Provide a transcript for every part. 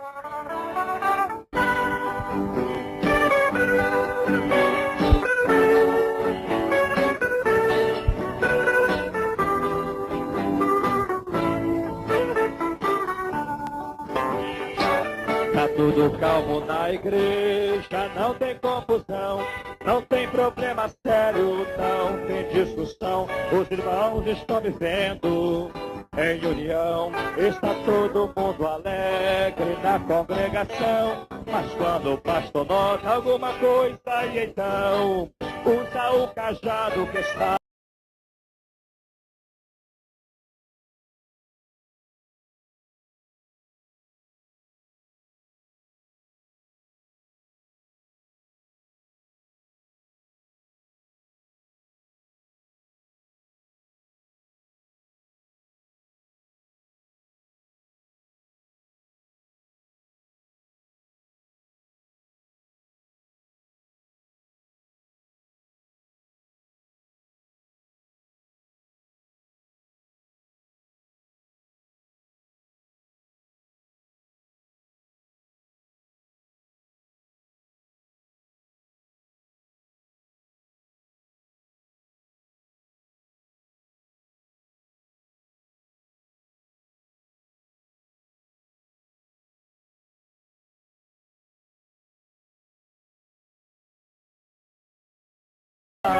Tá tudo calmo na igreja, não tem confusão, não tem problema sério, não tem discussão. Os irmãos estão vivendo em união, está todo mundo alegre na congregação. Mas quando o pastor nota alguma coisa, e então usa o cajado que está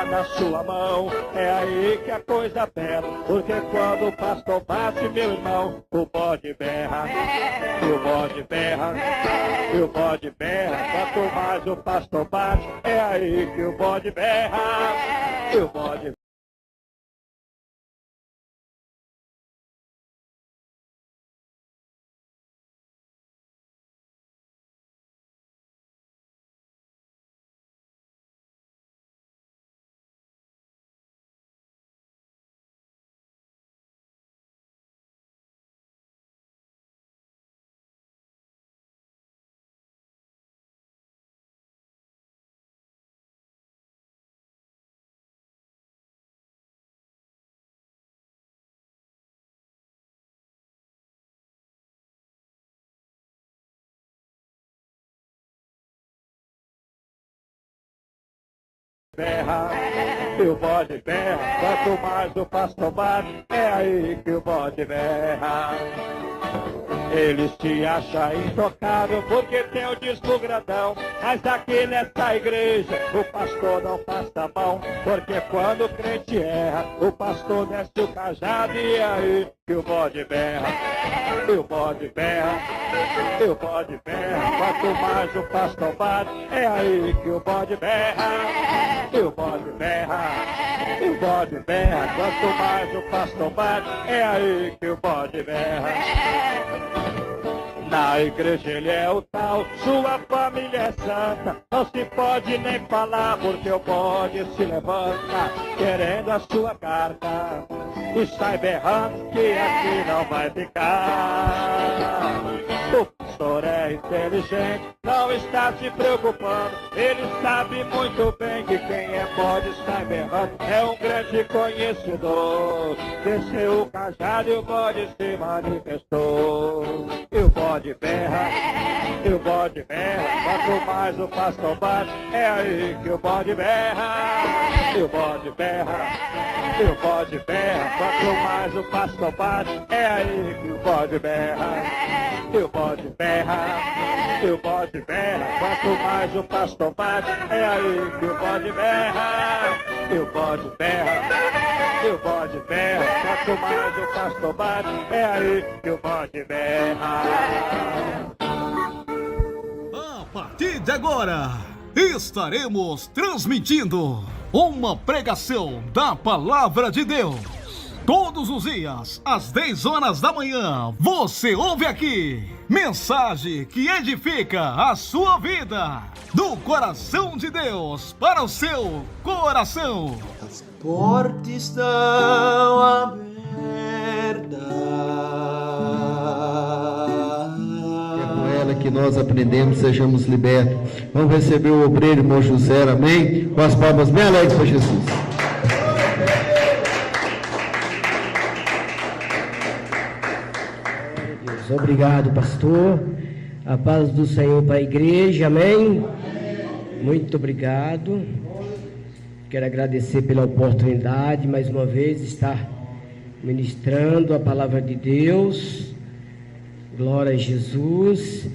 na sua mão, é aí que a coisa pega. Porque quando o pastor bate, meu irmão, o bode berra, o bode berra, o bode berra. Quanto mais o pastor bate, é aí que o bode berra, o bode berra. Berra, o bode berra, quanto mais o pastor bate, é aí que o bode berra. Ele se acha intocável porque tem o disco grandão, mas aqui nessa igreja o pastor não passa a mão, porque quando o crente erra, o pastor desce o cajado, e é aí que o bode berra, o bode berra, o bode berra. Quanto mais o pastor bate, é aí que o bode berra, o bode berra, o bode berra. Quanto mais o pastor bate, é aí que o bode berra. Na igreja ele é o tal, sua família é santa, não se pode nem falar porque o bode se levanta querendo a sua carta e sai berrando que aqui não vai ficar. O pastor é inteligente, não está se preocupando, ele sabe muito bem que quem é bode sai berrando, é um grande conhecedor. Desceu o cajado e o bode se manifestou. E o bode berra, e o bode berra, quanto mais o pastor bate, é aí que o bode berra. E o bode berra, e o bode berra, quanto mais o pastor bate, é aí que o bode berra. E o bode berra, e o bode berra, quanto mais o pastor bate, é aí que o bode berra. E o bode berra, e o bode berra, quanto mais o pastor bate, é aí que o bode berra. A partir de agora, estaremos transmitindo uma pregação da Palavra de Deus. Todos os dias, às 10 horas da manhã, você ouve aqui mensagem que edifica a sua vida, do coração de Deus para o seu coração. As portas estão abertas. É com ela que nós aprendemos, sejamos libertos. Vamos receber o obreiro, irmão José, amém? Com as palmas bem alegres para Jesus. Obrigado, pastor. A paz do Senhor para a igreja, amém? Muito obrigado. Quero agradecer pela oportunidade, mais uma vez, estar ministrando a palavra de Deus. Glória a Jesus.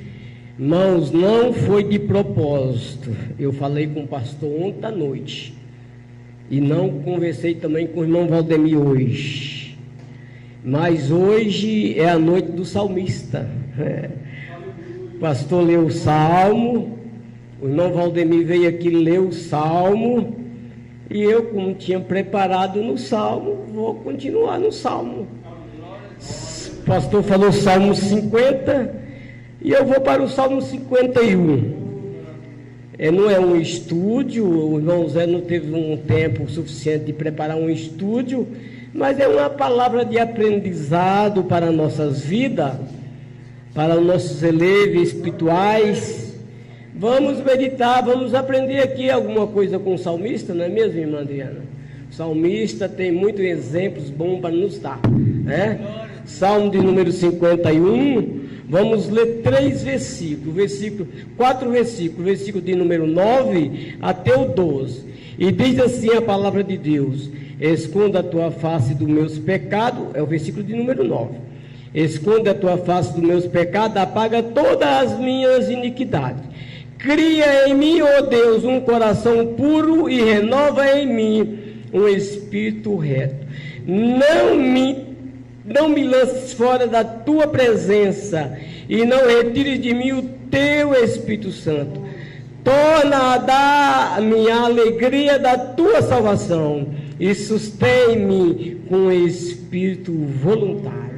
Irmãos, não foi de propósito. Eu falei com o pastor ontem à noite. E não conversei também com o irmão Valdemir hoje. Mas hoje é a noite do salmista. O pastor leu o salmo, o irmão Valdemir veio aqui ler o salmo, e eu, como tinha preparado no salmo, vou continuar no salmo. O pastor falou salmo 50, e eu vou para o salmo 51. Não é um estúdio, o irmão Zé não teve um tempo suficiente de preparar um estúdio, mas é uma palavra de aprendizado para as nossas vidas, para os nossos eleves espirituais. Vamos meditar, vamos aprender aqui alguma coisa com o salmista, não é mesmo, irmã Adriana? O salmista tem muitos exemplos bons para nos dar, né? Salmo de número 51, vamos ler 3 versículos, 4 versículos, versículo de número 9 até o 12. E diz assim a palavra de Deus: esconda a tua face dos meus pecados, é o versículo de número 9. Esconde a tua face dos meus pecados, apaga todas as minhas iniquidades. Cria em mim, ó Deus, um coração puro e renova em mim um espírito reto. Não me lances fora da tua presença e não retires de mim o teu Espírito Santo. Torna a dar-me a alegria da tua salvação e sustém-me com o espírito voluntário.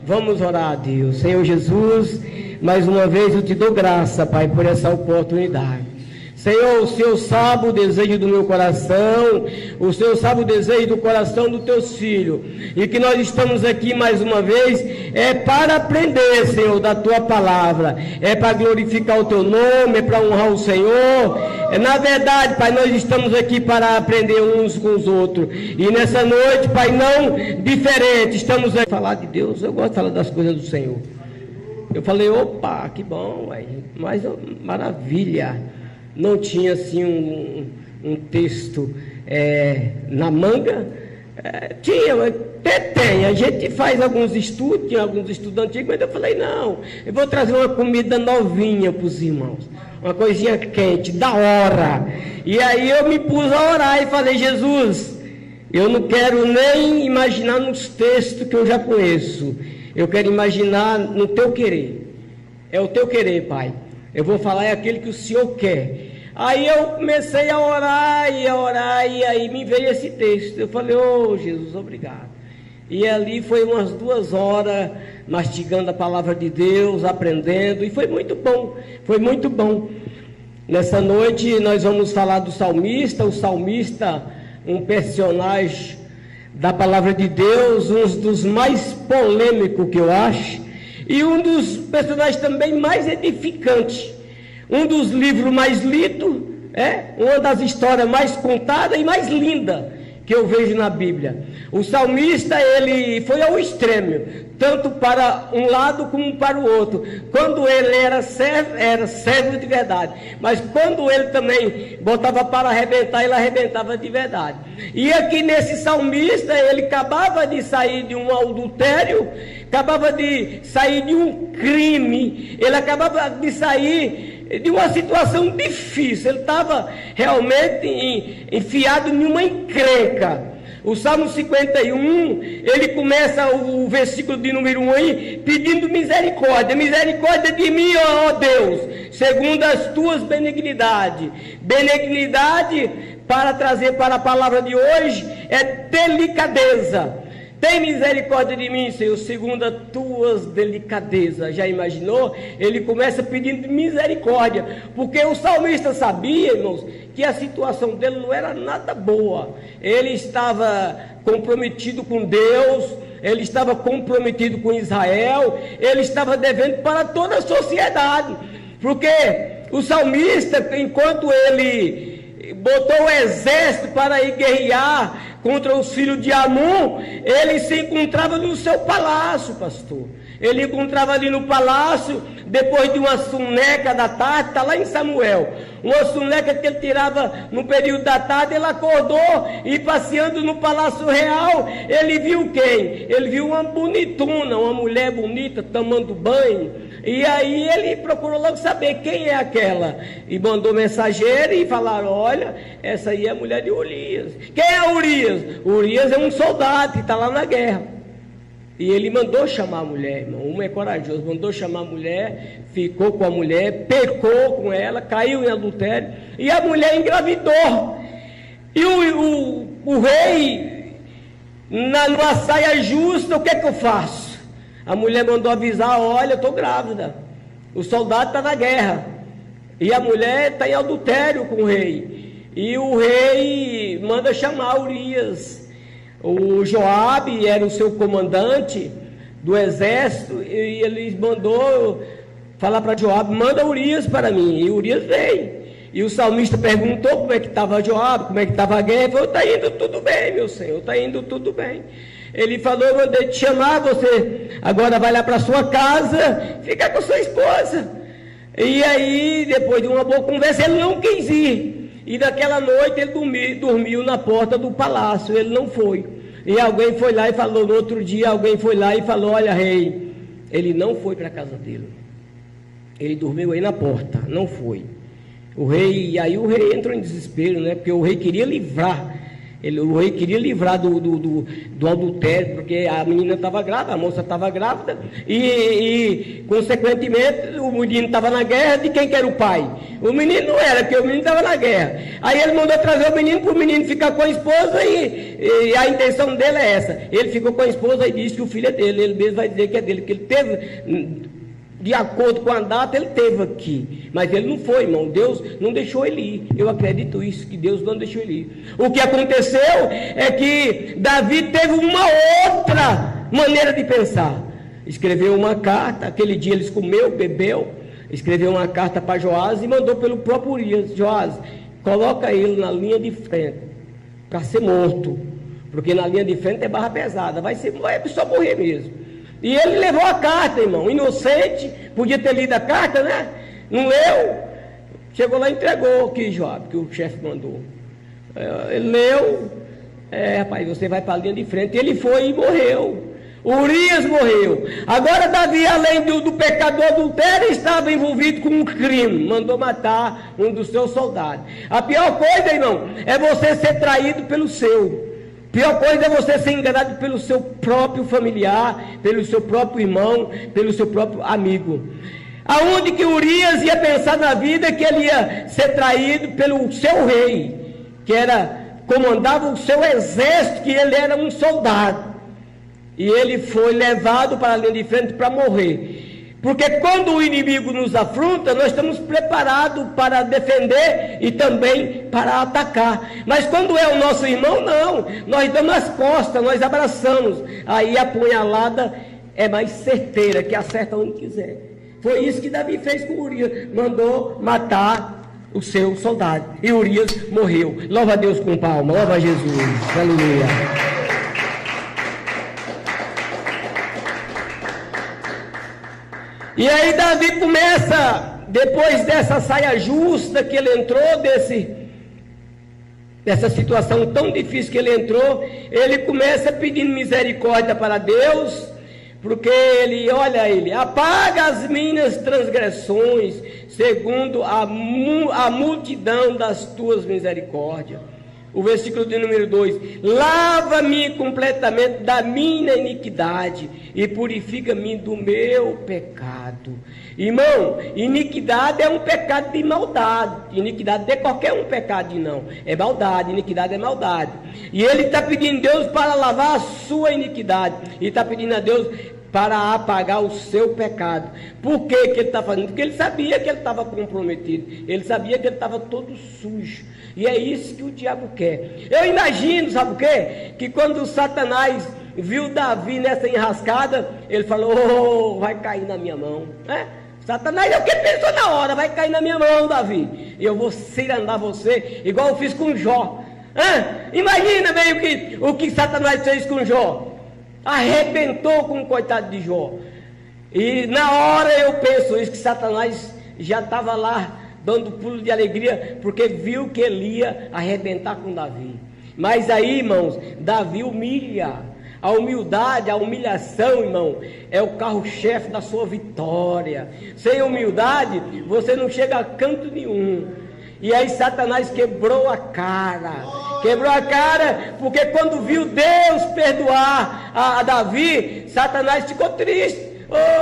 Vamos orar a Deus. Senhor Jesus, mais uma vez eu te dou graça, Pai, por essa oportunidade. Senhor, o Senhor sabe o desejo do meu coração, o Senhor sabe o desejo do coração dos teus filhos, e que nós estamos aqui mais uma vez, é para aprender, Senhor, da tua palavra, é para glorificar o teu nome, é para honrar o Senhor. Na verdade, Pai, nós estamos aqui para aprender uns com os outros, e nessa noite, Pai, não diferente, estamos aqui para falar de Deus. Eu gosto de falar das coisas do Senhor. Eu falei, opa, que bom, mas maravilha. Não tinha assim um texto na manga. Tinha, mas até tem. A gente faz alguns estudos, tinha alguns estudos antigos, mas eu falei, não, eu vou trazer uma comida novinha para os irmãos, uma coisinha quente, da hora. E aí eu me pus a orar e falei, Jesus, eu não quero nem imaginar nos textos que eu já conheço, eu quero imaginar no teu querer. É o teu querer, Pai. Eu vou falar aquele que o Senhor quer. Aí eu comecei a orar, e aí me veio esse texto. Eu falei, Jesus, obrigado. E ali foi umas 2 horas, mastigando a palavra de Deus, aprendendo, e foi muito bom, foi muito bom. Nessa noite nós vamos falar do salmista, o salmista, um personagem da palavra de Deus, um dos mais polêmicos que eu acho, e um dos personagens também mais edificantes, um dos livros mais lidos, uma das histórias mais contadas e mais lindas que eu vejo na Bíblia. O salmista, ele foi ao extremo, tanto para um lado como para o outro. Quando ele era servo de verdade, mas quando ele também botava para arrebentar, ele arrebentava de verdade. E aqui nesse salmista, ele acabava de sair de um adultério, acabava de sair de um crime, ele acabava de sair de uma situação difícil, ele estava realmente enfiado em uma encrenca. O Salmo 51, ele começa o versículo de número 1 aí, pedindo misericórdia. Misericórdia de mim, ó Deus, segundo as tuas benignidades. Benignidade, para trazer para a palavra de hoje, é delicadeza. Tem misericórdia de mim, Senhor, segundo as tuas delicadezas. Já imaginou? Ele começa pedindo misericórdia, porque o salmista sabia, irmãos, que a situação dele não era nada boa. Ele estava comprometido com Deus, ele estava comprometido com Israel, ele estava devendo para toda a sociedade, porque o salmista, enquanto ele botou o exército para ir guerrear contra os filhos de Amon, ele se encontrava no seu palácio, pastor. Ele encontrava ali no palácio, depois de uma soneca da tarde, está lá em Samuel, uma soneca que ele tirava no período da tarde, ele acordou e passeando no palácio real, ele viu quem? Ele viu uma bonitona, uma mulher bonita, tomando banho, e aí ele procurou logo saber quem é aquela, e mandou mensageiro e falaram, olha, essa aí é a mulher de Urias. Quem é Urias? Urias é um soldado que está lá na guerra. E ele mandou chamar a mulher, irmão. Um é corajoso, mandou chamar a mulher, ficou com a mulher, pecou com ela, caiu em adultério, e a mulher engravidou. E o rei, numa saia justa, o que é que eu faço? A mulher mandou avisar, olha, eu estou grávida, o soldado está na guerra, e a mulher está em adultério com o rei. E o rei manda chamar Urias. O Joabe era o seu comandante do exército, e ele mandou falar para Joabe, manda Urias para mim, e Urias veio. E o salmista perguntou como é que estava Joabe, como é que estava a guerra. Ele falou, está indo tudo bem, meu senhor, está indo tudo bem. Ele falou, eu mandei te chamar, você agora vai lá para sua casa, fica com sua esposa. E aí, depois de uma boa conversa, ele não quis ir. E naquela noite ele dormiu na porta do palácio, ele não foi. E alguém foi lá e falou, no outro dia alguém foi lá e falou, olha rei, ele não foi para a casa dele. Ele dormiu aí na porta, não foi. E aí o rei entrou em desespero, né? Porque o rei queria livrar. O rei queria livrar do adultério, porque a menina estava grávida, a moça estava grávida, e consequentemente o menino estava na guerra. De quem que era o pai? O menino não era, porque o menino estava na guerra. Aí ele mandou trazer o menino para o menino ficar com a esposa, e a intenção dele é essa. Ele ficou com a esposa e disse que o filho é dele, ele mesmo vai dizer que é dele, que ele teve, de acordo com a data, ele teve aqui, mas ele não foi, irmão. Deus não deixou ele ir. Eu acredito isso, que Deus não deixou ele ir. O que aconteceu é que Davi teve uma outra maneira de pensar. Escreveu uma carta, aquele dia eles comeu, bebeu, escreveu uma carta para Joás e mandou pelo próprio Urias. Joás, coloca ele na linha de frente para ser morto, porque na linha de frente é barra pesada, vai só morrer mesmo. E ele levou a carta, irmão, inocente, podia ter lido a carta, né? Não leu, chegou lá e entregou aqui, Joabe, que o chefe mandou. Ele leu, rapaz, você vai para a linha de frente. Ele foi e morreu. Urias morreu. Agora Davi, além do pecado do adultério, estava envolvido com um crime, mandou matar um dos seus soldados. A pior coisa, irmão, é você ser traído pelo seu. Pior coisa é você ser enganado pelo seu próprio familiar, pelo seu próprio irmão, pelo seu próprio amigo. Aonde que Urias ia pensar na vida que ele ia ser traído pelo seu rei, que comandava o seu exército, que ele era um soldado. E ele foi levado para a linha de frente para morrer. Porque quando o inimigo nos afronta, nós estamos preparados para defender e também para atacar. Mas quando é o nosso irmão, não. Nós damos as costas, nós abraçamos. Aí a punhalada é mais certeira, que acerta onde quiser. Foi isso que Davi fez com Urias. Mandou matar o seu soldado. E Urias morreu. Louva a Deus com palma. Louva a Jesus. Aleluia. E aí Davi começa, depois dessa saia justa que ele entrou, dessa situação tão difícil que ele entrou, ele começa pedindo misericórdia para Deus, porque ele apaga as minhas transgressões, segundo a multidão das tuas misericórdias. O versículo de número 2, lava-me completamente da minha iniquidade e purifica-me do meu pecado. Irmão, iniquidade é um pecado de maldade. Iniquidade não é qualquer um pecado, não. É maldade, iniquidade é maldade. E ele está pedindo a Deus para lavar a sua iniquidade. E está pedindo a Deus para apagar o seu pecado. Por que ele está fazendo? Porque ele sabia que ele estava comprometido. Ele sabia que ele estava todo sujo. E é isso que o diabo quer. Eu imagino, sabe o quê? Que quando Satanás viu Davi nessa enrascada, ele falou, vai cair na minha mão. Satanás é o que pensou na hora, vai cair na minha mão, Davi. E eu vou cirandar você, igual eu fiz com Jó. Imagina bem o que Satanás fez com Jó. Arrebentou com o coitado de Jó. E na hora eu penso isso, que Satanás já estava lá dando pulo de alegria, porque viu que ele ia arrebentar com Davi. Mas aí, irmãos, Davi humilha. A humildade, a humilhação, irmão, é o carro-chefe da sua vitória. Sem humildade, você não chega a canto nenhum. E aí Satanás quebrou a cara, porque quando viu Deus perdoar a Davi, Satanás ficou triste.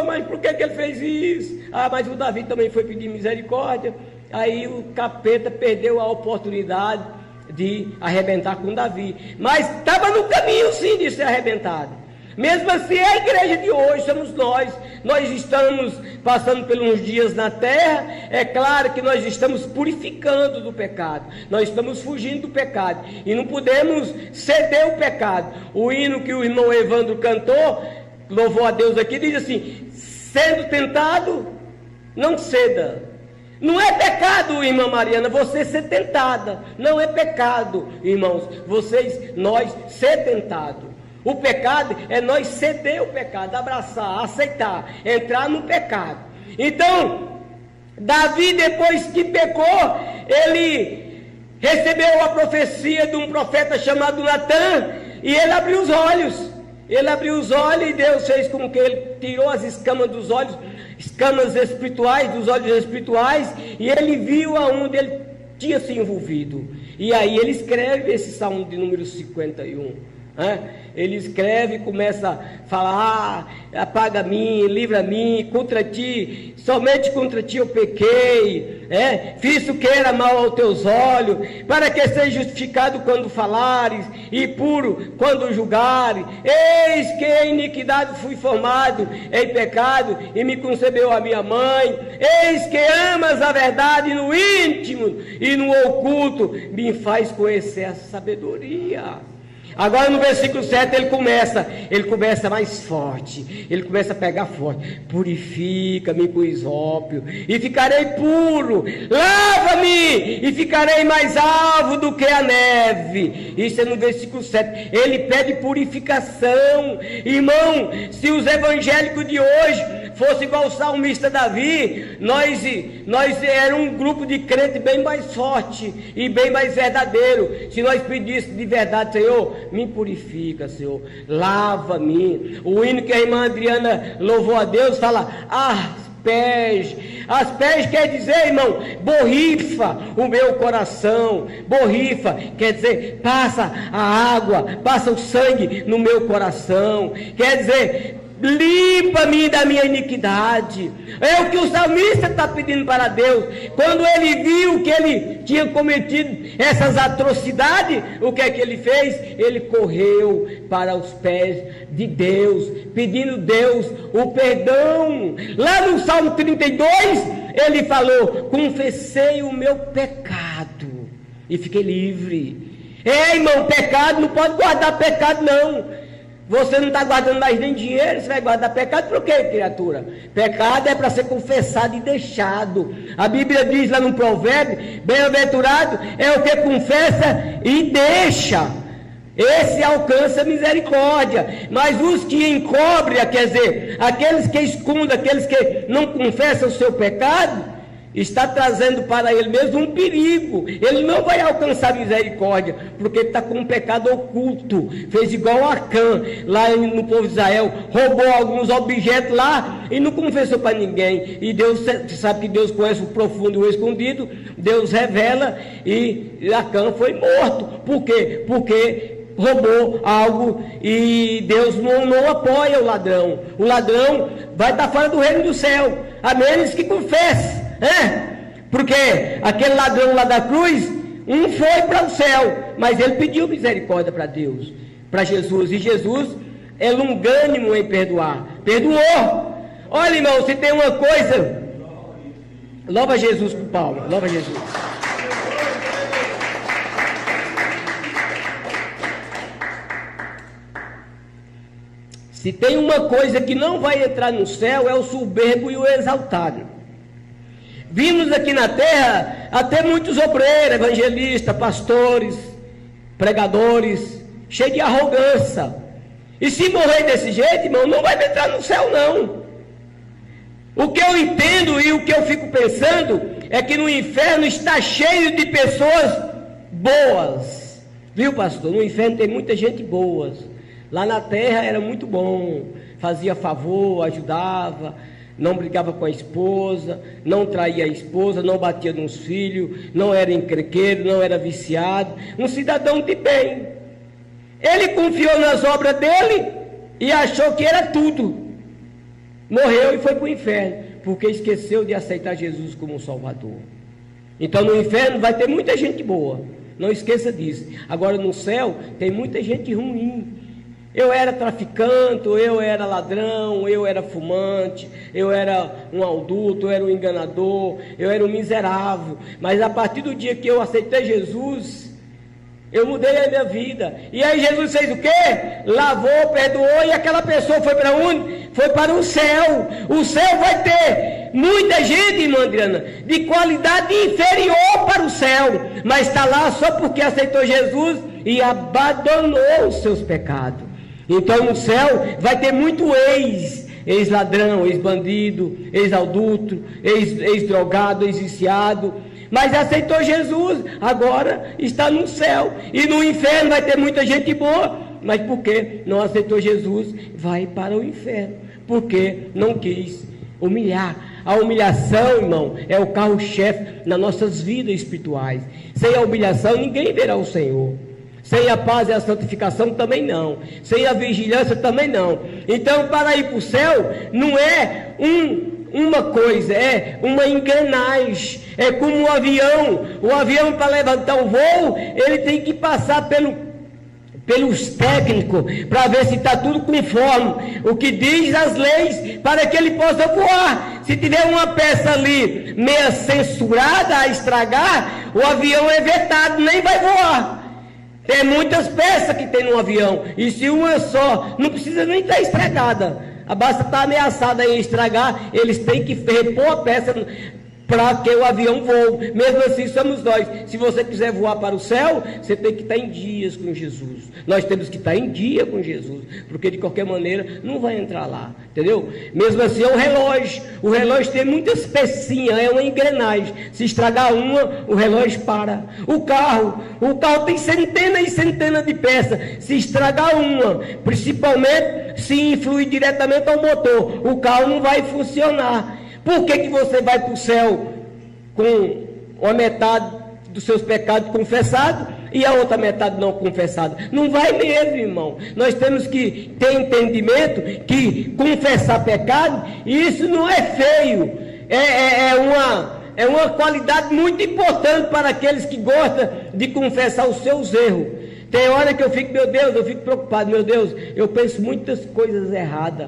Mas por que ele fez isso? Mas o Davi também foi pedir misericórdia. Aí o capeta perdeu a oportunidade de arrebentar com Davi, mas estava no caminho sim de ser arrebentado. Mesmo assim, a igreja de hoje somos nós estamos passando pelos dias na terra. É claro que nós estamos purificando do pecado, nós estamos fugindo do pecado, e não podemos ceder o pecado. O hino que o irmão Evandro cantou, louvou a Deus aqui, diz assim: sendo tentado, não ceda. Não é pecado, irmã Mariana, você ser tentada. Não é pecado, irmãos, nós ser tentado. O pecado é nós ceder o pecado, abraçar, aceitar, entrar no pecado. Então, Davi, depois que pecou, ele recebeu a profecia de um profeta chamado Natã, e ele abriu os olhos. Ele abriu os olhos e Deus fez com que ele tirou as escamas dos olhos, escamas espirituais, dos olhos espirituais, e ele viu aonde ele tinha se envolvido. E aí ele escreve esse Salmo de número 51. Ele escreve e começa a falar: apaga-me, livra-me, contra ti, somente contra ti eu pequei, fiz o que era mal aos teus olhos, para que seja justificado quando falares, e puro quando julgares. Eis que em iniquidade fui formado, em pecado, e me concebeu a minha mãe. Eis que amas a verdade no íntimo, e no oculto me faz conhecer a sabedoria. Agora no versículo 7 ele começa mais forte, ele começa a pegar forte: purifica-me com isópio, e ficarei puro, lava-me, e ficarei mais alvo do que a neve. Isso é no versículo 7, ele pede purificação. Irmão, se os evangélicos de hoje fosse igual o salmista Davi, nós era um grupo de crentes bem mais forte e bem mais verdadeiro. Se nós pedíssemos de verdade: Senhor, me purifica, Senhor, lava-me. O hino que a irmã Adriana louvou a Deus fala: as pés quer dizer, irmão, borrifa o meu coração. Borrifa quer dizer, passa a água, passa o sangue no meu coração. Quer dizer, limpa-me da minha iniquidade. É o que o salmista está pedindo para Deus. Quando ele viu que ele tinha cometido essas atrocidades, o que é que ele fez? Ele correu para os pés de Deus, pedindo a Deus o perdão. Lá no Salmo 32, ele falou: confessei o meu pecado e fiquei livre. Irmão, pecado, não pode guardar pecado não. Você não está guardando mais nem dinheiro, você vai guardar pecado por quê, criatura? Pecado é para ser confessado e deixado. A Bíblia diz lá no provérbio: bem-aventurado é o que confessa e deixa, esse alcança misericórdia. Mas os que encobrem, quer dizer, aqueles que escondem, aqueles que não confessam o seu pecado, está trazendo para ele mesmo um perigo. Ele não vai alcançar misericórdia, porque está com um pecado oculto. Fez igual a Acã, lá no povo de Israel, roubou alguns objetos lá e não confessou para ninguém. E Deus sabe que Deus conhece o profundo e o escondido. Deus revela, e Acã foi morto. Por quê? Porque roubou algo, e Deus não apoia o ladrão. O ladrão vai estar fora do reino do céu, a menos que confesse. Porque aquele ladrão lá da cruz, um foi para o céu, mas ele pediu misericórdia para Deus, para Jesus, e Jesus é longânimo em perdoar, perdoou. Olha, irmão, se tem uma coisa, louva Jesus com palmas, louva Jesus. Se tem uma coisa que não vai entrar no céu, é o soberbo e o exaltado. Vimos aqui na terra até muitos obreiros, evangelistas, pastores, pregadores, cheios de arrogância. E se morrer desse jeito, irmão, não vai entrar no céu, não. O que eu entendo e o que eu fico pensando é que no inferno está cheio de pessoas boas. Viu, pastor? No inferno tem muita gente boa. Lá na terra era muito bom, fazia favor, ajudava, não brigava com a esposa, não traía a esposa, não batia nos filhos, não era encrenqueiro, não era viciado, um cidadão de bem. Ele confiou nas obras dele e achou que era tudo. Morreu e foi para o inferno, porque esqueceu de aceitar Jesus como Salvador. Então no inferno vai ter muita gente boa, não esqueça disso. Agora no céu tem muita gente ruim. Eu era traficante, eu era ladrão, eu era fumante, eu era um adulto, eu era um enganador, eu era um miserável. Mas a partir do dia que eu aceitei Jesus, eu mudei a minha vida. E aí Jesus fez o quê? Lavou, perdoou, e aquela pessoa foi para onde? Foi para o céu. O céu vai ter muita gente, irmã Adriana, de qualidade inferior para o céu, mas está lá só porque aceitou Jesus e abandonou os seus pecados. Então no céu vai ter muito ex-ladrão, ex-bandido, ex-adulto, ex-drogado, ex-viciado, mas aceitou Jesus, agora está no céu. E no inferno vai ter muita gente boa, mas porque não aceitou Jesus, vai para o inferno, porque não quis humilhar. A humilhação, irmão, é o carro-chefe nas nossas vidas espirituais. Sem a humilhação ninguém verá o Senhor. Sem a paz e a santificação também não. Sem a vigilância também não. Então, para ir para o céu, não é uma coisa, é uma engrenagem. É como um avião. O avião, para levantar o voo, ele tem que passar pelos técnicos, para ver se está tudo conforme o que diz as leis, para que ele possa voar. Se tiver uma peça ali meia censurada a estragar, o avião é vetado, nem vai voar. Tem muitas peças que tem no avião, e se uma só, não precisa nem estar estragada, basta estar ameaçada em estragar, eles têm que repor a peça para que o avião voe. Mesmo assim somos nós. Se você quiser voar para o céu, você tem que estar em dias com Jesus. Nós temos que estar em dia com Jesus, porque de qualquer maneira não vai entrar lá, entendeu? Mesmo assim é um relógio. O relógio tem muitas pecinhas, é uma engrenagem. Se estragar uma, o relógio para. O carro tem centenas e centenas de peças. Se estragar uma, principalmente se influir diretamente ao motor, o carro não vai funcionar. Por que você vai para o céu com a metade dos seus pecados confessados e a outra metade não confessada? Não vai mesmo, irmão. Nós temos que ter entendimento que confessar pecado, isso não é feio. É uma qualidade muito importante para aqueles que gostam de confessar os seus erros. Tem hora que eu fico, meu Deus, eu fico preocupado, meu Deus, eu penso muitas coisas erradas.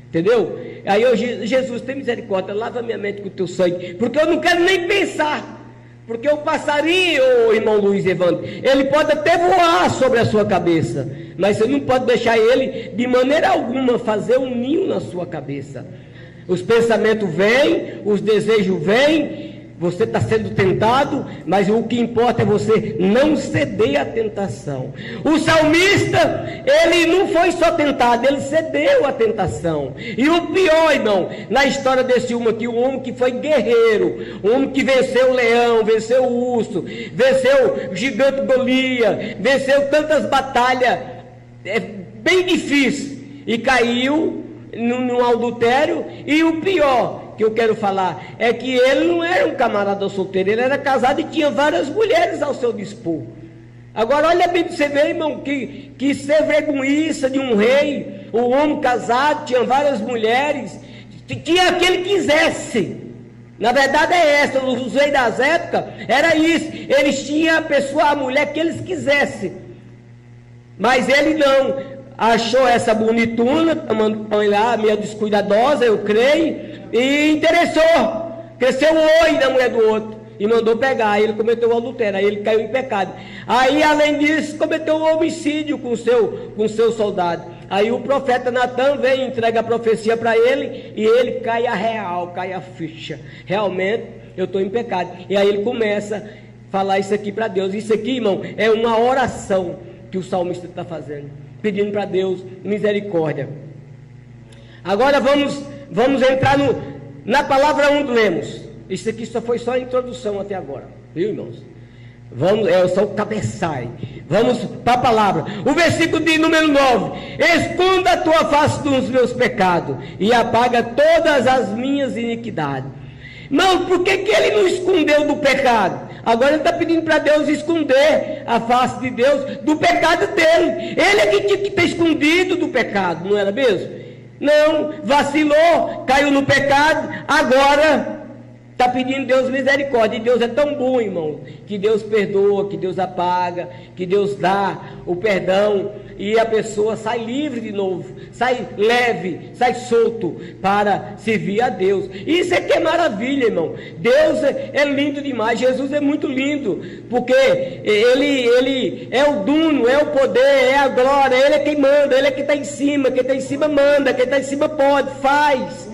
Entendeu? Aí eu, Jesus, tem misericórdia, lava minha mente com o teu sangue, porque eu não quero nem pensar, porque o passarinho, irmão Luiz Evandro, ele pode até voar sobre a sua cabeça, mas você não pode deixar ele, de maneira alguma, fazer um ninho na sua cabeça. Os pensamentos vêm, os desejos vêm, você está sendo tentado, mas o que importa é você não ceder à tentação. O salmista, ele não foi só tentado, ele cedeu à tentação. E o pior, irmão, na história desse homem aqui, um homem que foi guerreiro, um homem que venceu o leão, venceu o urso, venceu o gigante Golias, venceu tantas batalhas bem difíceis, e caiu num adultério. E o pior que eu quero falar é que ele não era um camarada solteiro, ele era casado e tinha várias mulheres ao seu dispor. Agora olha bem para você ver, irmão, que ser vergonhiça de um rei, um homem casado, tinha várias mulheres, tinha aquele que quisesse. Na verdade é essa, os reis das épocas, era isso, eles tinham a mulher que eles quisessem, mas ele não, achou essa bonituna, põe lá, meio descuidadosa, eu creio, e interessou, cresceu o olho da mulher do outro, e mandou pegar. Aí ele cometeu o adultério, aí ele caiu em pecado. Aí além disso, cometeu um homicídio com seu soldado. Aí o profeta Natan vem e entrega a profecia para ele, e ele cai a real, cai a ficha, realmente eu estou em pecado. E aí ele começa a falar isso aqui para Deus. Isso aqui, irmão, é uma oração que o salmista está fazendo, pedindo para Deus misericórdia. Agora vamos entrar na palavra 1 do Lemos. Isso aqui foi só a introdução até agora, viu, irmãos? É só o cabeçalho. Vamos para a palavra. O versículo de número 9: esconda a tua face dos meus pecados e apaga todas as minhas iniquidades. Não, por que ele não escondeu do pecado? Agora ele está pedindo para Deus esconder a face de Deus do pecado dele. Ele é que tinha que ter escondido do pecado, não era mesmo? Não, vacilou, caiu no pecado, agora está pedindo Deus misericórdia. E Deus é tão bom, irmão, que Deus perdoa, que Deus apaga, que Deus dá o perdão, e a pessoa sai livre de novo, sai leve, sai solto para servir a Deus. Isso é que é maravilha, irmão. Deus é lindo demais. Jesus é muito lindo, porque ele é o dono, é o poder, é a glória. Ele é quem manda, ele é quem está em cima. Quem está em cima manda, quem está em cima pode, faz.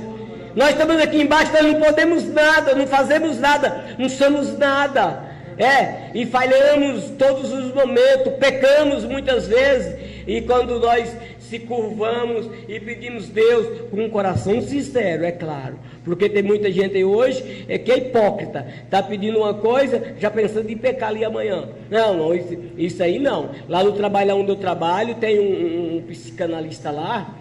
Nós estamos aqui embaixo, nós não podemos nada, não fazemos nada, não somos nada. E falhamos todos os momentos, pecamos muitas vezes. E quando nós se curvamos e pedimos Deus com um coração sincero, é claro, porque tem muita gente aí hoje que é hipócrita, está pedindo uma coisa, já pensando em pecar ali amanhã. Não, isso aí não. Lá no trabalho onde eu trabalho, tem um psicanalista lá.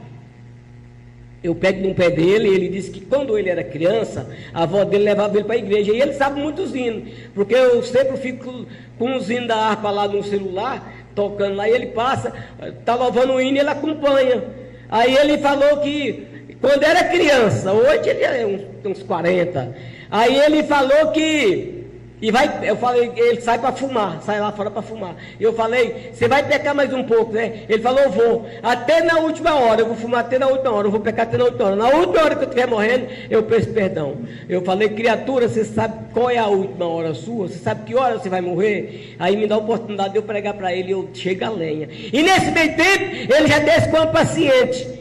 Eu pego no pé dele, e ele disse que quando ele era criança, a avó dele levava ele para a igreja, e ele sabe muitos hinos, porque eu sempre fico com os hinos da harpa lá no celular, tocando lá, e ele passa, está louvando o hino e ele acompanha. Aí ele falou que quando era criança, hoje ele é uns 40, aí ele falou que eu falei, ele sai para fumar, sai lá fora para fumar. Eu falei, você vai pecar mais um pouco, né? Ele falou, eu vou, até na última hora, eu vou fumar até na última hora, eu vou pecar até na última hora. Na última hora que eu estiver morrendo, eu peço perdão. Eu falei, criatura, você sabe qual é a última hora sua? Você sabe que hora você vai morrer? Aí me dá a oportunidade de eu pregar para ele, eu chego a lenha. E nesse meio tempo, ele já desce com a paciente.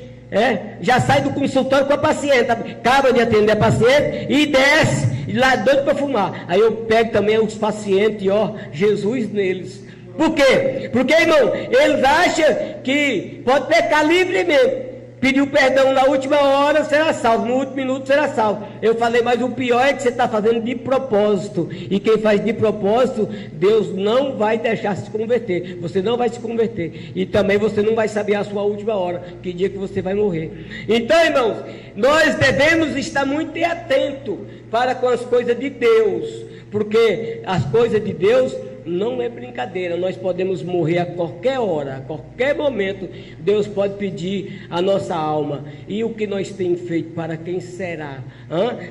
Já sai do consultório com a paciente, acaba de atender a paciente e desce lá doido para fumar. Aí eu pego também os pacientes e Jesus neles. Por quê? Porque, irmão, eles acham que pode pecar livremente. Pediu perdão na última hora, será salvo. No último minuto será salvo. Eu falei, mas o pior é que você está fazendo de propósito. E quem faz de propósito, Deus não vai deixar se converter. Você não vai se converter. E também você não vai saber a sua última hora, que dia que você vai morrer. Então, irmãos, nós devemos estar muito atentos para com as coisas de Deus. Porque as coisas de Deus não é brincadeira. Nós podemos morrer a qualquer hora, a qualquer momento. Deus pode pedir a nossa alma. E o que nós temos feito, para quem será?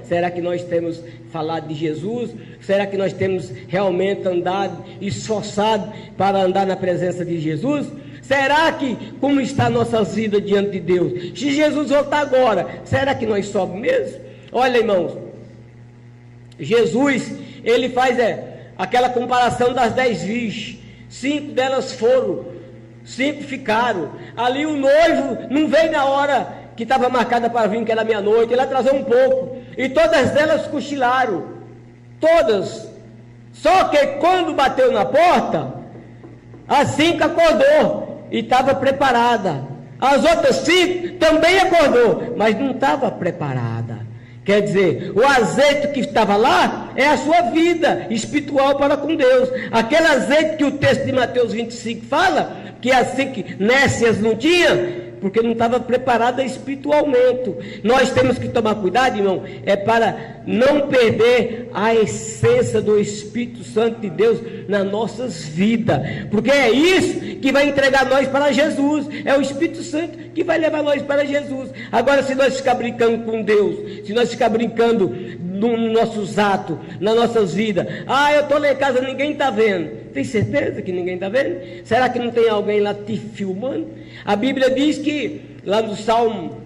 Será que nós temos falado de Jesus? Será que nós temos realmente andado, esforçado para andar na presença de Jesus? Será que, como está a nossa vida diante de Deus? Se Jesus voltar agora, será que nós somos mesmo? Olha, irmãos, Jesus, ele faz aquela comparação das 10 virgens. 5 delas foram, 5 ficaram. Ali o noivo não veio na hora que estava marcada para vir, que era meia-noite. Ele atrasou um pouco. E todas elas cochilaram. Todas. Só que quando bateu na porta, as 5 acordou e estava preparada. As outras 5 também acordou, mas não estava preparada. Quer dizer, o azeite que estava lá é a sua vida espiritual para com Deus. Aquele azeite que o texto de Mateus 25 fala, que assim que nécias não tinha, porque não estava preparada espiritualmente. Nós temos que tomar cuidado, irmão, para não perder a essência do Espírito Santo de Deus nas nossas vidas, porque é isso que vai entregar nós para Jesus. É o Espírito Santo que vai levar nós para Jesus. Agora, se nós ficar brincando com Deus, se nós ficar brincando nos nossos atos, nas nossas vidas, eu estou lá em casa, ninguém está vendo. Tem certeza que ninguém está vendo? Será que não tem alguém lá te filmando? A Bíblia diz que, lá no Salmo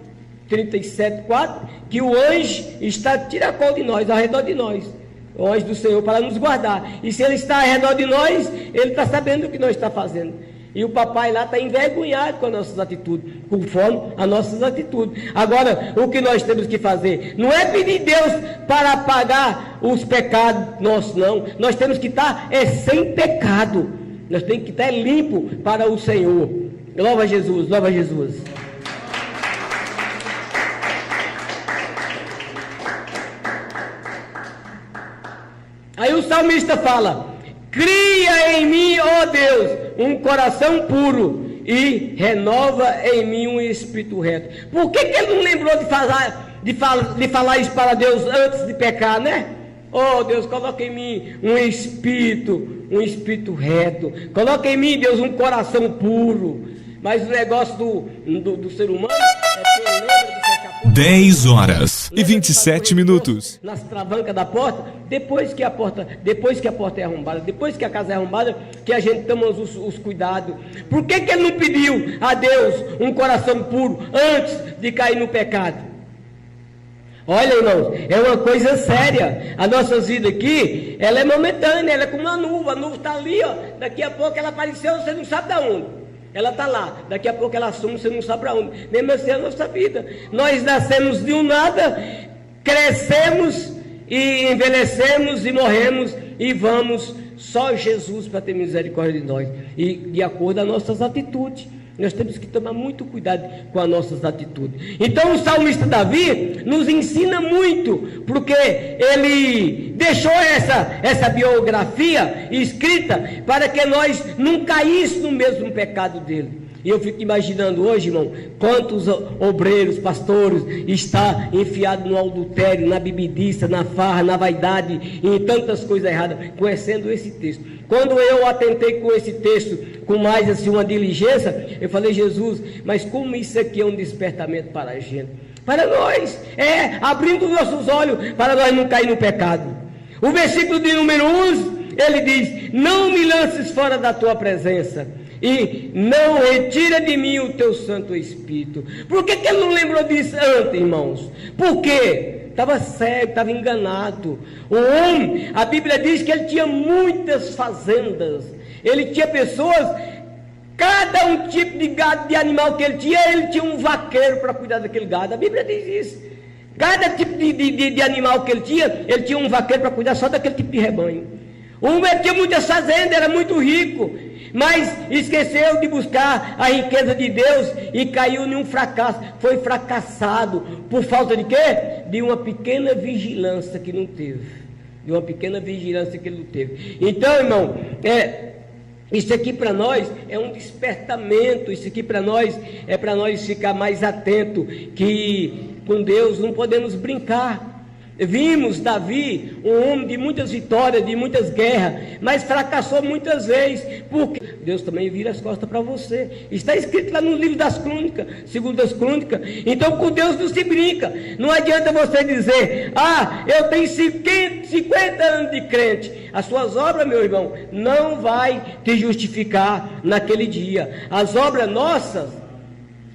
37:4, que o anjo está tiracol de nós, ao redor de nós, o anjo do Senhor, para nos guardar. E se ele está ao redor de nós, ele está sabendo o que nós estamos fazendo. E o papai lá está envergonhado com as nossas atitudes, conforme as nossas atitudes. Agora, o que nós temos que fazer? Não é pedir Deus para apagar os pecados nossos, não. Nós temos que estar sem pecado. Nós temos que estar limpo para o Senhor. Louva Jesus, louva Jesus. Aí o salmista fala: cria em mim, ó Deus, um coração puro e renova em mim um espírito reto. Por que ele não lembrou de falar isso para Deus antes de pecar, né? Oh Deus, coloca em mim um espírito reto. Coloca em mim, Deus, um coração puro. Mas o negócio do ser humano é que ele lembra de fechar a porta. 10 horas e 27 minutos. Nas travancas da porta, depois que a porta é arrombada, depois que a casa é arrombada, que a gente toma os cuidados. Por que ele não pediu a Deus um coração puro antes de cair no pecado? Olha, irmãos, é uma coisa séria. A nossa vida aqui, ela é momentânea, ela é como uma nuvem. A nuvem está ali, ó. Daqui a pouco ela apareceu, você não sabe de onde. Ela está lá, daqui a pouco ela some, você não sabe para onde. Mesmo assim é a nossa vida. Nós nascemos de um nada, crescemos e envelhecemos e morremos e vamos. Só Jesus para ter misericórdia de nós. E de acordo com as nossas atitudes. Nós temos que tomar muito cuidado com as nossas atitudes. Então o salmista Davi nos ensina muito, porque ele deixou essa biografia escrita para que nós não caíssemos no mesmo pecado dele. E eu fico imaginando hoje, irmão, quantos obreiros, pastores está enfiado no adultério, na bebidice, na farra, na vaidade e em tantas coisas erradas, conhecendo esse texto. Quando eu atentei com esse texto, com mais assim uma diligência, eu falei: Jesus, mas como isso aqui é um despertamento para a gente? Para nós, abrindo nossos olhos para nós não cair no pecado. O versículo de número 11, ele diz: não me lances fora da tua presença, e não retira de mim o teu Santo Espírito. Por que ele não lembrou disso antes, irmãos? Por quê? Estava cego, estava enganado. O homem, a Bíblia diz que ele tinha muitas fazendas. Ele tinha pessoas, cada um tipo de gado, de animal que ele tinha um vaqueiro para cuidar daquele gado. A Bíblia diz isso. Cada tipo de animal que ele tinha um vaqueiro para cuidar só daquele tipo de rebanho. O homem tinha muitas fazendas, era muito rico, mas esqueceu de buscar a riqueza de Deus e caiu em um fracasso. Foi fracassado por falta de quê? De uma pequena vigilância que não teve. De uma pequena vigilância que ele não teve. Então, irmão, isso aqui para nós é um despertamento. Isso aqui para nós é para nós ficar mais atento, que com Deus não podemos brincar. Vimos Davi, um homem de muitas vitórias, de muitas guerras, mas fracassou muitas vezes, porque Deus também vira as costas para você. Está escrito lá no livro das crônicas, segundo as crônicas. Então com Deus não se brinca. Não adianta você dizer: eu tenho 50 anos de crente. As suas obras, meu irmão, não vai te justificar naquele dia. As obras nossas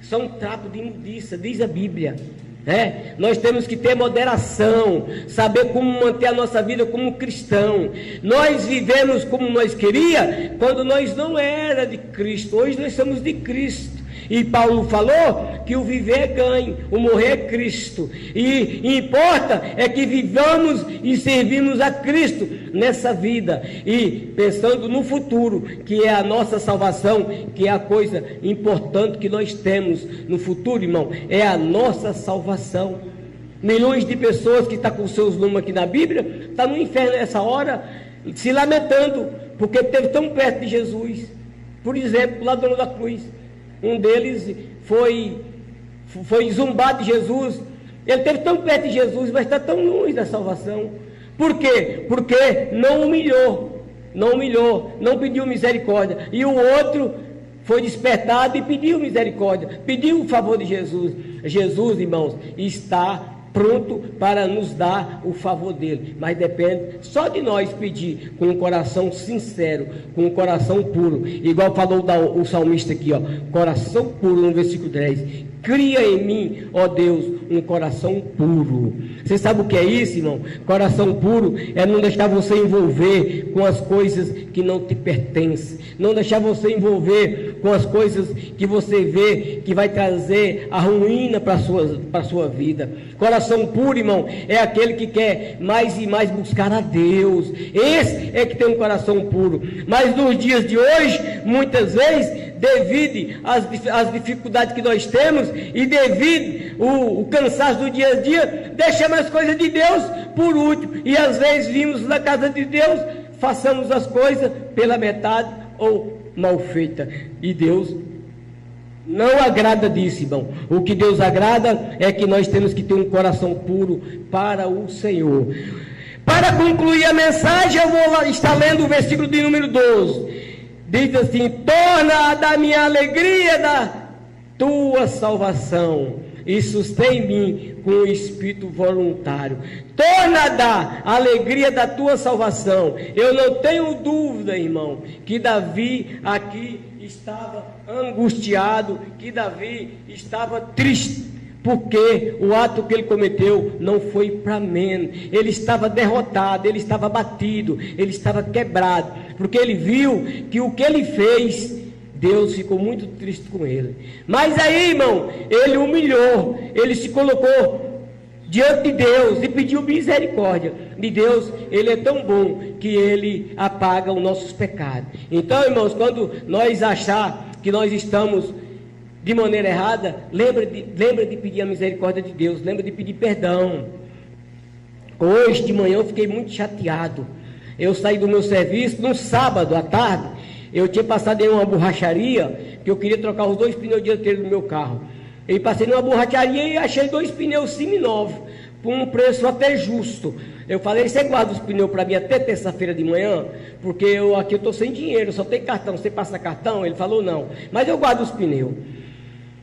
são trapo de imundícia, diz a Bíblia. Nós temos que ter moderação, saber como manter a nossa vida como cristão. Nós vivemos como nós queríamos quando nós não era de Cristo. Hoje nós somos de Cristo. E Paulo falou que o viver é ganho, o morrer é Cristo. E importa é que vivamos e servimos a Cristo nessa vida. E pensando no futuro, que é a nossa salvação, que é a coisa importante que nós temos no futuro, irmão, é a nossa salvação. Milhões de pessoas que estão com seus nomes aqui na Bíblia, estão no inferno nessa hora, se lamentando, porque esteve tão perto de Jesus. Por exemplo, o ladrão da cruz. Um deles foi zombado de Jesus. Ele esteve tão perto de Jesus, mas está tão longe da salvação. Por quê? Porque não humilhou, não pediu misericórdia. E o outro foi despertado e pediu misericórdia, pediu o favor de Jesus. Jesus, irmãos, está pronto para nos dar o favor dele, mas depende só de nós pedir com um coração sincero, com um coração puro, igual falou o salmista aqui, coração puro, no versículo 10, cria em mim, ó Deus, um coração puro. Você sabe o que é isso, irmão? Coração puro é não deixar você envolver com as coisas que não te pertencem, não deixar você envolver com as coisas que você vê que vai trazer a ruína para a sua vida. Coração puro, irmão, é aquele que quer mais e mais buscar a Deus. Esse é que tem um coração puro. Mas nos dias de hoje, muitas vezes, devido às dificuldades que nós temos e devido o cansaço do dia a dia, deixamos as coisas de Deus por último. E às vezes vimos na casa de Deus, façamos as coisas pela metade ou mal feita. E Deus não agrada disso, irmão. O que Deus agrada é que nós temos que ter um coração puro para o Senhor. Para concluir a mensagem, eu vou estar lendo o versículo de número 12. Diz assim: torna da minha alegria da tua salvação e sustém-me com o espírito voluntário. Torna da alegria da tua salvação. Eu não tenho dúvida, irmão, que Davi aqui estava angustiado, que Davi estava triste, porque o ato que ele cometeu não foi para menos. Ele estava derrotado, ele estava abatido, ele estava quebrado, porque ele viu que o que ele fez, Deus ficou muito triste com ele. Mas aí, irmão, ele humilhou, ele se colocou diante de Deus e pediu misericórdia de Deus. Ele é tão bom que ele apaga os nossos pecados. Então, irmãos, quando nós achar que nós estamos de maneira errada, lembra de pedir a misericórdia de Deus, lembra de pedir perdão. Hoje de manhã eu fiquei muito chateado. Eu saí do meu serviço no sábado à tarde. Eu tinha passado em uma borracharia, que eu queria trocar os 2 pneus dianteiros do meu carro. Eu passei numa borracharia e achei 2 pneus seminovos, por um preço até justo. Eu falei: você guarda os pneus para mim até terça-feira de manhã? Porque aqui eu estou sem dinheiro, só tem cartão. Você passa cartão? Ele falou: não, mas eu guardo os pneus.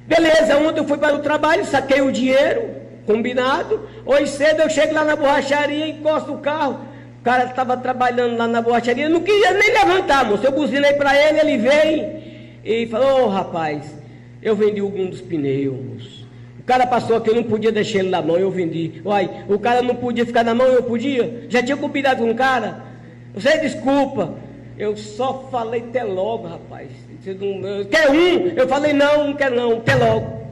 Beleza, ontem eu fui para o trabalho, saquei o dinheiro, combinado. Hoje cedo eu chego lá na borracharia, encosto o carro. O cara estava trabalhando lá na borracharia, não queria nem levantar, moço. Eu buzinei para ele, ele veio e falou: ô rapaz, eu vendi algum dos pneus. O cara passou aqui, eu não podia deixar ele na mão, eu vendi. Uai, o cara não podia ficar na mão, eu podia? Já tinha combinado com o cara? Você desculpa. Eu só falei: até logo, rapaz. Você não quer um? Eu falei: não, não quero não, até logo.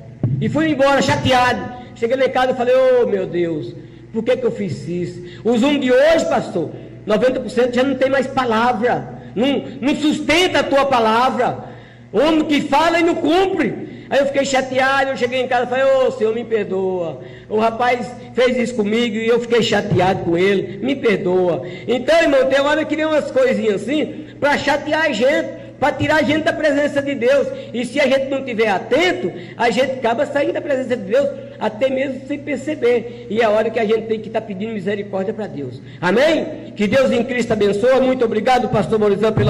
E fui embora, chateado. Cheguei lá em casa e falei: oh meu Deus, por que eu fiz isso? Os homens de hoje, pastor, 90% já não tem mais palavra. Não sustenta a tua palavra. Homem que fala e não cumpre. Aí eu fiquei chateado, eu cheguei em casa e falei: ô Senhor, me perdoa. O rapaz fez isso comigo e eu fiquei chateado com ele, me perdoa. Então, irmão, tem hora que vem umas coisinhas assim, para chatear a gente, para tirar a gente da presença de Deus. E se a gente não estiver atento, a gente acaba saindo da presença de Deus, até mesmo sem perceber. E é a hora que a gente tem que estar pedindo misericórdia para Deus. Amém? Que Deus em Cristo abençoe. Muito obrigado, pastor Maurizão, pela